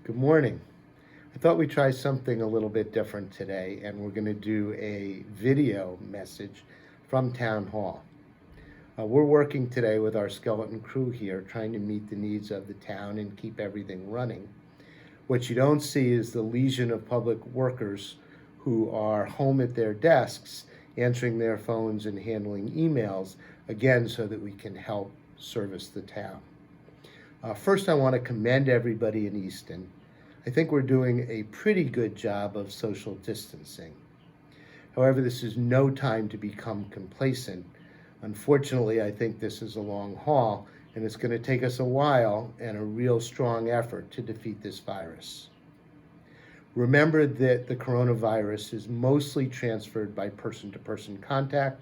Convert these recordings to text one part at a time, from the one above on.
Good morning. I thought we'd try something a little bit different today, and we're going to do a video message from Town Hall. We're working today with our skeleton crew here, trying to meet the needs of the town and keep everything running. What you don't see is the legion of public workers who are home at their desks, answering their phones and handling emails, again, so that we can help service the town. First, I want to commend everybody in Easton. I think we're doing a pretty good job of social distancing. However, this is no time to become complacent. Unfortunately, I think this is a long haul, and it's going to take us a while and a real strong effort to defeat this virus. Remember that the coronavirus is mostly transferred by person-to-person contact,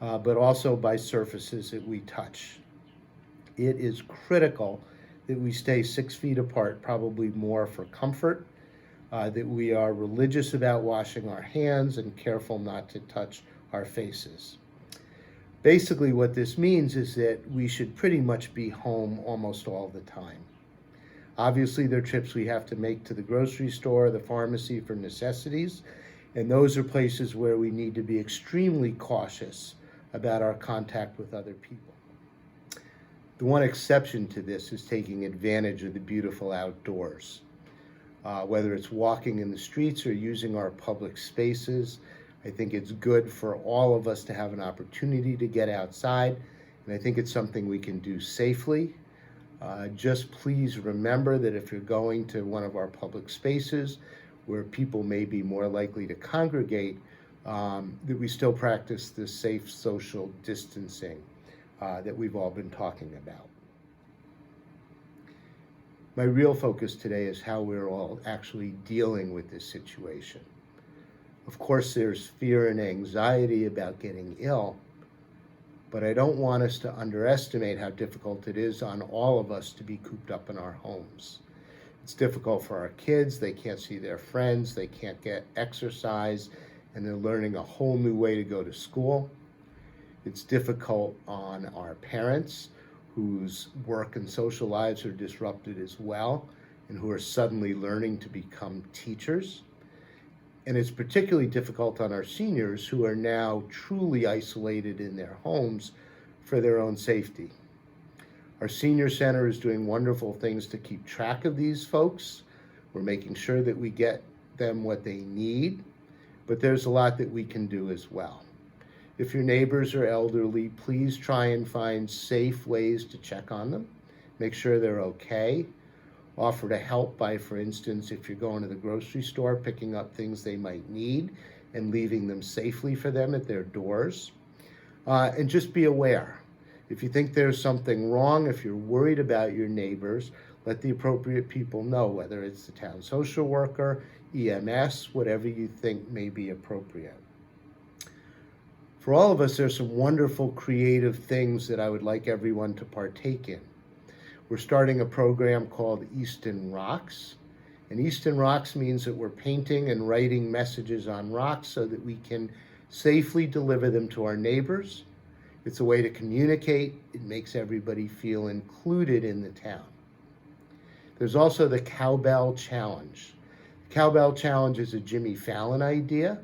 but also by surfaces that we touch. It is critical that we stay 6 feet apart, probably more for comfort, that we are religious about washing our hands and careful not to touch our faces. Basically, what this means is that we should pretty much be home almost all the time. Obviously, there are trips we have to make to the grocery store, the pharmacy for necessities, and those are places where we need to be extremely cautious about our contact with other people. The one exception to this is taking advantage of the beautiful outdoors. Whether it's walking in the streets or using our public spaces, I think it's good for all of us to have an opportunity to get outside, and I think it's something we can do safely. Just please remember that if you're going to one of our public spaces where people may be more likely to congregate, that we still practice the safe social distancing that we've all been talking about. My real focus today is how we're all actually dealing with this situation. Of course, there's fear and anxiety about getting ill, but I don't want us to underestimate how difficult it is on all of us to be cooped up in our homes. It's difficult for our kids. They can't see their friends, they can't get exercise, and they're learning a whole new way to go to school. It's difficult on our parents whose work and social lives are disrupted as well and who are suddenly learning to become teachers. And it's particularly difficult on our seniors who are now truly isolated in their homes for their own safety. Our senior center is doing wonderful things to keep track of these folks. We're making sure that we get them what they need, but there's a lot that we can do as well. If your neighbors are elderly, please try and find safe ways to check on them. Make sure they're okay. Offer to help by, for instance, if you're going to the grocery store, picking up things they might need and leaving them safely for them at their doors. And just be aware. If you think there's something wrong, if you're worried about your neighbors, let the appropriate people know, whether it's the town social worker, EMS, whatever you think may be appropriate. For all of us, there's some wonderful creative things that I would like everyone to partake in. We're starting a program called Easton Rocks. And Easton Rocks means that we're painting and writing messages on rocks so that we can safely deliver them to our neighbors. It's a way to communicate. It makes everybody feel included in the town. There's also the Cowbell Challenge. The Cowbell Challenge is a Jimmy Fallon idea.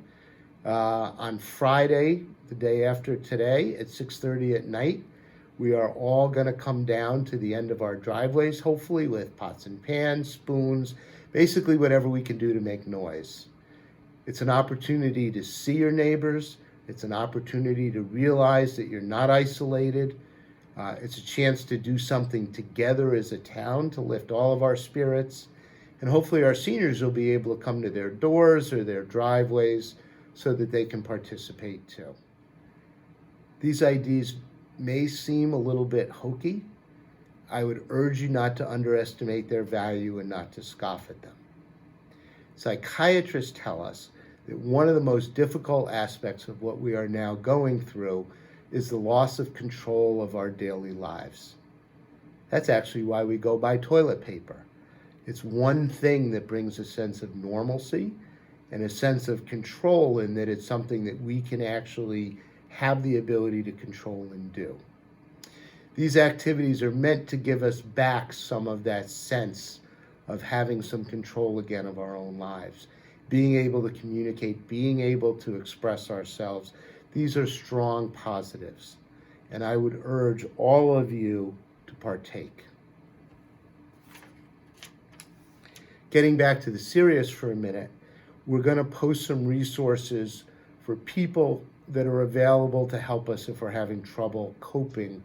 On Friday, the day after today, at 6:30 at night, we are all going to come down to the end of our driveways, hopefully with pots and pans, spoons, basically whatever we can do to make noise. It's an opportunity to see your neighbors. It's an opportunity to realize that you're not isolated. It's a chance to do something together as a town to lift all of our spirits. And hopefully our seniors will be able to come to their doors or their driveways so that they can participate too. These ideas may seem a little bit hokey. I would urge you not to underestimate their value and not to scoff at them. Psychiatrists tell us that one of the most difficult aspects of what we are now going through is the loss of control of our daily lives. That's actually why we go buy toilet paper. It's one thing that brings a sense of normalcy and a sense of control, in that it's something that we can actually have the ability to control and do. These activities are meant to give us back some of that sense of having some control again of our own lives, being able to communicate, being able to express ourselves. These are strong positives, and I would urge all of you to partake. Getting back to the serious for a minute, we're going to post some resources for people that are available to help us if we're having trouble coping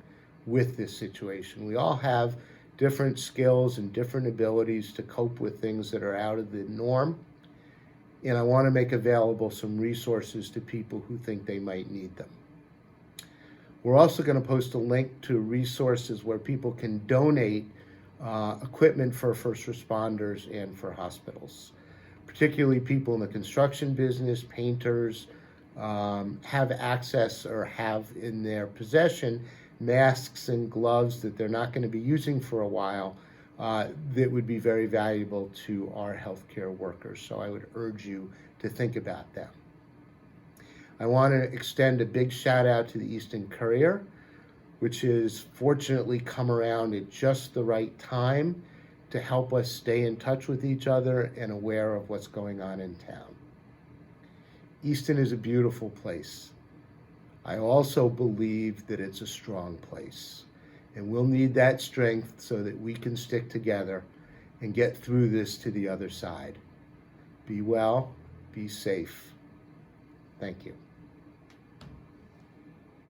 with this situation. We all have different skills and different abilities to cope with things that are out of the norm, and I want to make available some resources to people who think they might need them. We're also going to post a link to resources where people can donate equipment for first responders and for hospitals. Particularly people in the construction business, painters, have access or have in their possession masks and gloves that they're not going to be using for a while that would be very valuable to our healthcare workers. So I would urge you to think about them. I want to extend a big shout out to the Easton Courier, which has fortunately come around at just the right time to help us stay in touch with each other and aware of what's going on in town. Easton is a beautiful place. I also believe that it's a strong place, and we'll need that strength so that we can stick together and get through this to the other side. Be well, be safe. Thank you.